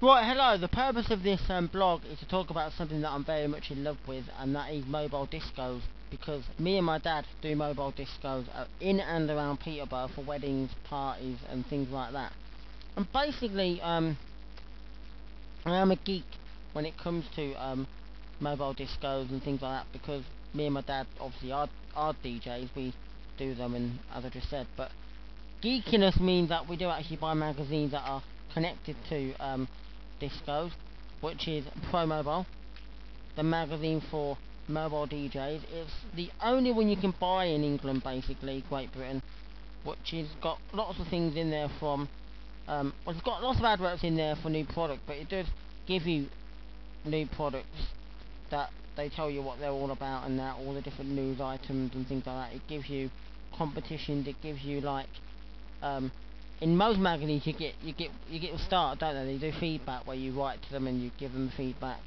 Right, hello. The purpose of this blog is to talk about something that I'm very much in love with, and that is mobile discos. Because me and my dad do mobile discos in and around Peterborough for weddings, parties, and things like that. And basically, I am a geek when it comes to mobile discos and things like that. Because me and my dad obviously are DJs, we do them, and as I just said, but geekiness means that we do actually buy magazines that are connected to discos, which is Pro Mobile, the magazine for mobile DJs. It's the only one you can buy in England, basically, Great Britain, which has got lots of things in there from, well, it's got lots of adverts in there for new product, but it does give you new products that they tell you what they're all about and that all the different news items and things like that. It gives you competitions. It gives you like um, in most magazines you get a start, don't they? They do feedback where you write to them and you give them feedback,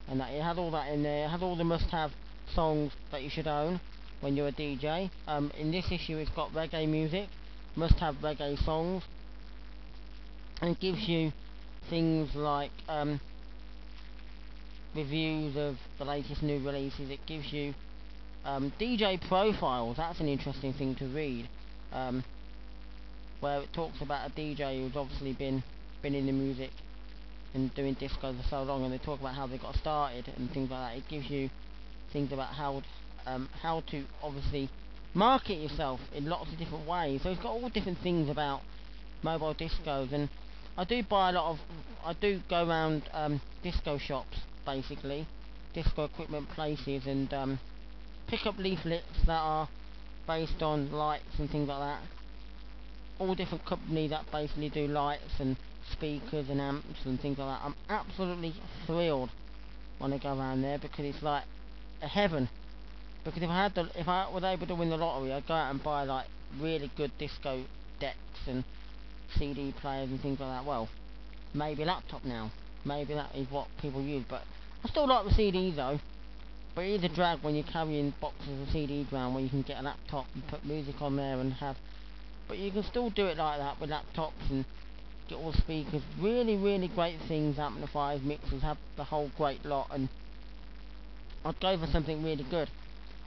and that it has all that in there. It has all the must-have songs that you should own when you're a DJ. In this issue, it's got reggae music, must-have reggae songs, and it gives you things like reviews of the latest new releases. It gives you DJ profiles. That's an interesting thing to read. Um, where it talks about a DJ who's obviously been in the music and doing disco for so long, and they talk about how they got started and things like that. It gives you things about how to obviously market yourself in lots of different ways. So it's got all different things about mobile discos, and I do buy a lot of. I do go around disco shops, basically, disco equipment places, and pick up leaflets that are based on lights and things like that. All different companies that basically do lights and speakers and amps and things like that. I'm absolutely thrilled when I go around there because it's like a heaven. Because if I was able to win the lottery, I'd go out and buy like really good disco decks and CD players and things like that. Well, maybe a laptop now. Maybe that is what people use, but I still like the CD though. But it is a drag when you're carrying boxes of CDs around when you can get a laptop and put music on there and have. But you can still do it like that with laptops and get all the speakers. Really, really great things, amplifiers, mixers, have the whole great lot. And I'd go for something really good.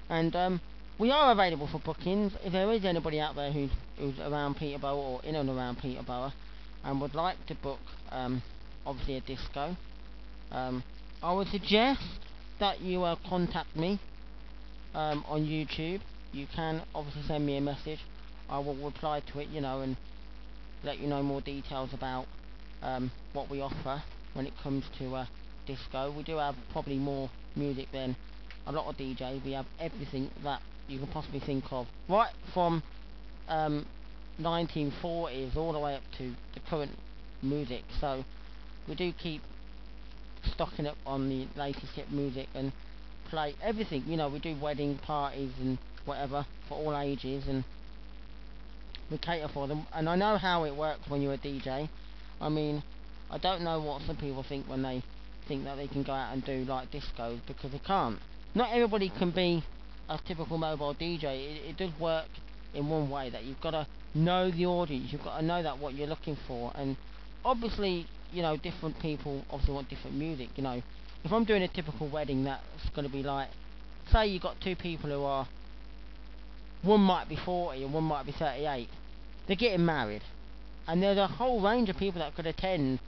And we are available for bookings. If there is anybody out there who's around Peterborough or in and around Peterborough and would like to book, obviously a disco, um, I would suggest that you contact me on YouTube. You can obviously send me a message. I will reply to it, and let you know more details about what we offer when it comes to disco. We do have probably more music than a lot of DJs. We have everything that you can possibly think of, right from um, 1940s all the way up to the current music. So we do keep stocking up on the latest hit music and play everything. We do wedding parties and whatever for all ages, and we cater for them. And I know how it works when you're a DJ. I mean, I don't know what some people think when they think that they can go out and do like discos, because they can't. Not everybody can be a typical mobile DJ. It does work in one way, that you've got to know the audience. You've got to know that what you're looking for, and obviously, different people obviously want different music. If I'm doing a typical wedding, that's going to be like, say you've got two people who are, one might be 40 and one might be 38. They're getting married, and there's a whole range of people that could attend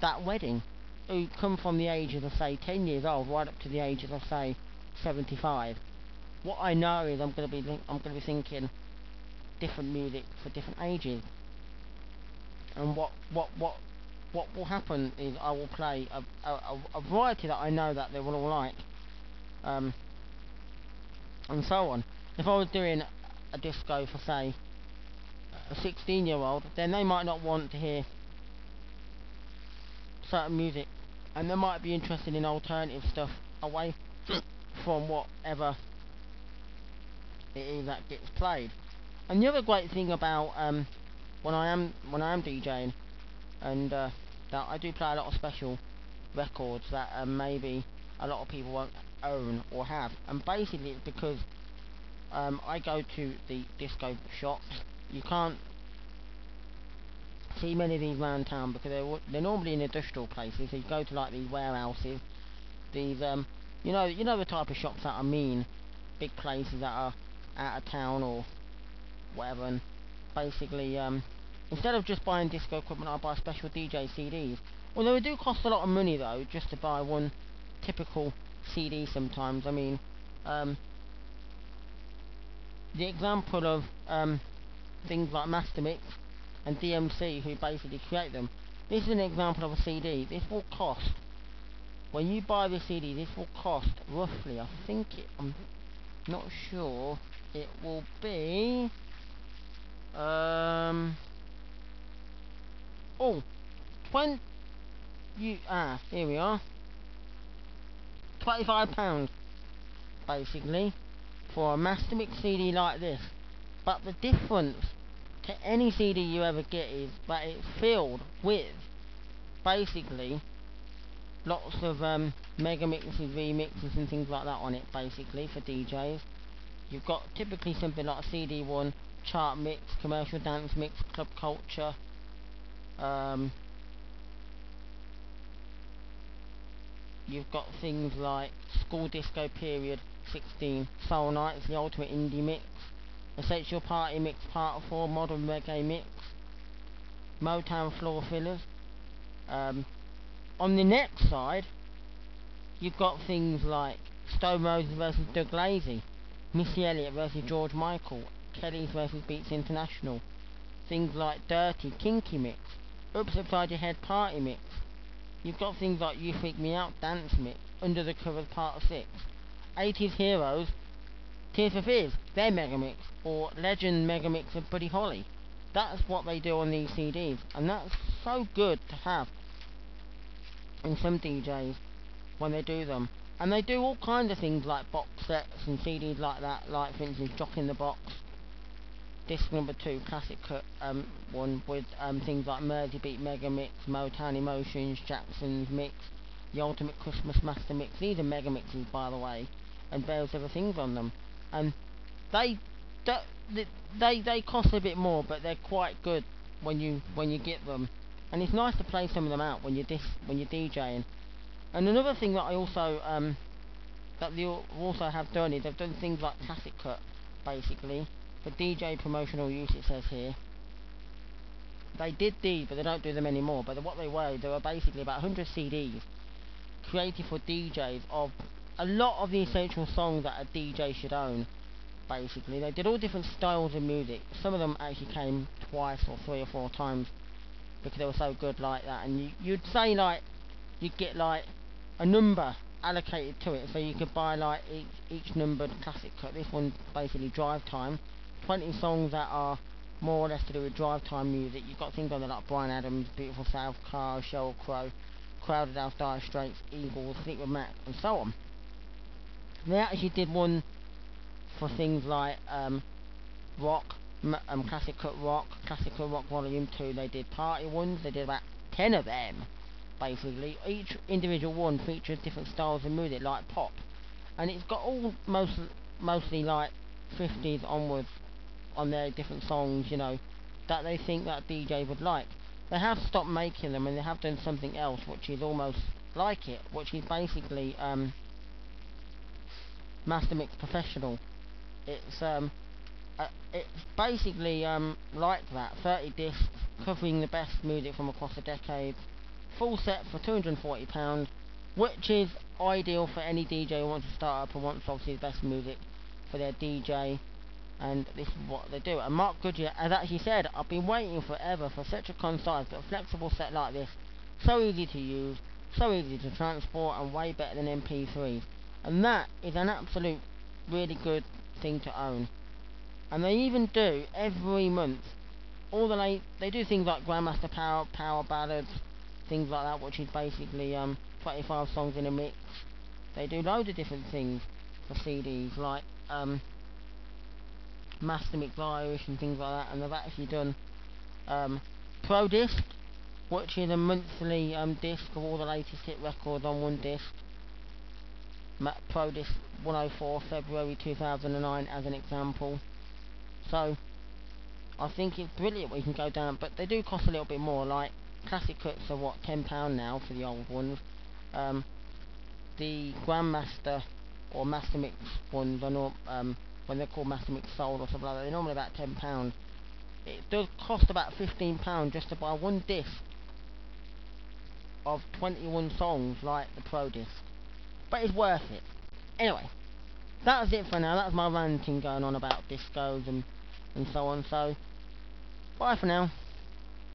that wedding who come from the ages of say 10 years old right up to the ages of say 75. What I know is I'm going to be thinking different music for different ages, and what will happen is I will play a variety that I know that they will all like, um, and so on. If I was doing a disco for say a 16-year-old, then they might not want to hear certain music, and they might be interested in alternative stuff away from whatever it is that gets played. And the other great thing about when I am DJing, and that I do play a lot of special records that maybe a lot of people won't own or have, and basically it's because I go to the disco shops. You can't see many of these around town because they're normally in industrial places. So you go to like these warehouses, these you know the type of shops that I mean, big places that are out of town or whatever, and basically instead of just buying disco equipment, I buy special DJ CDs. Although it do cost a lot of money though, just to buy one typical CD sometimes. I mean, the example of things like Master Mix and DMC, who basically create them. This is an example of a CD. This will cost, when you buy the CD, this will cost roughly, I think I'm not sure, it will be oh, 20, here we are, £25 basically for a Master Mix CD like this. But the difference to any CD you ever get is that it's filled with basically lots of mega mixes, remixes and things like that on it, basically for DJs. You've got typically something like a CD1, chart mix, commercial dance mix, club culture, you've got things like school disco period 16, soul nights, the ultimate indie mix, essential party mix part 4, modern reggae mix, Motown floor fillers. On the next side, you've got things like Stone Roses versus Doug Lazy, Missy Elliott versus George Michael, Kelly's versus Beats International, things like Dirty, Kinky Mix, Oops Upside Your Head Party Mix. You've got things like You Freak Me Out Dance Mix, Under the Covers Part 6, 80s Heroes, Tears for Fears, their mega mix, or Legend mega mix of Buddy Holly. That's what they do on these CDs, and that's so good to have in some DJs when they do them. And they do all kinds of things like box sets and CDs like that, like for instance Jock in the Box, disc number 2, classic cut one with things like Mersey Beat Mega Mix, Motown Emotions, Jackson's Mix, the Ultimate Christmas Master Mix. These are mega mixes, by the way, and various other things on them. And they cost a bit more, but they're quite good when you get them. And it's nice to play some of them out when you're DJing. And another thing that I also that they also have done is they've done things like classic cut, basically for DJ promotional use. It says here they did these, but they don't do them anymore. But what they were basically about 100 CDs created for DJs of a lot of the essential songs that a DJ should own. Basically, they did all different styles of music. Some of them actually came twice or 3 or 4 times because they were so good like that. And you'd say like you'd get like a number allocated to it, so you could buy like each numbered classic cut. This one basically drive time, 20 songs that are more or less to do with drive time music. You've got things on there like Bryan Adams, Beautiful South, Cars, Sheryl Crow, Crowded House, Dire Straits, Eagles, Fleetwood Mac, and so on. They actually did one for things like rock, classic cut rock volume 2. They did party ones. They did about 10 of them. Basically, each individual one features different styles of music, like pop, and it's got all mostly like 50s onwards on their different songs, you know, that they think that DJ would like. They have stopped making them, and they have done something else which is almost like it, which is basically Master Mix Professional. It's basically like that, 30 discs covering the best music from across the decades, full set for £240, which is ideal for any DJ who wants to start up and wants obviously the best music for their DJ. And this is what they do. And Mark Goodyear has actually said, I've been waiting forever for such a concise but flexible set like this. So easy to use, so easy to transport, and way better than MP3s. And that is an absolute really good thing to own. And they even do every month they do things like Grandmaster Power Ballads, things like that, which is basically 25 songs in a mix. They do loads of different things for CDs, like Master Mix Irish and things like that. And they've actually done Pro Disc, which is a monthly disc of all the latest hit records on one disc. Pro Disc 104, February 2009 as an example. So I think it's brilliant we can go down, but they do cost a little bit more. Like classic cuts are what, £10 now for the old ones. The Grandmaster or Master Mix ones are not, when they're called Master Mix Soul or something like that, they're normally about £10. It does cost about £15 just to buy one disc of 21 songs like the Pro Disc, but it's worth it. Anyway, that was it for now. That was my ranting going on about discos and so on. So, bye for now.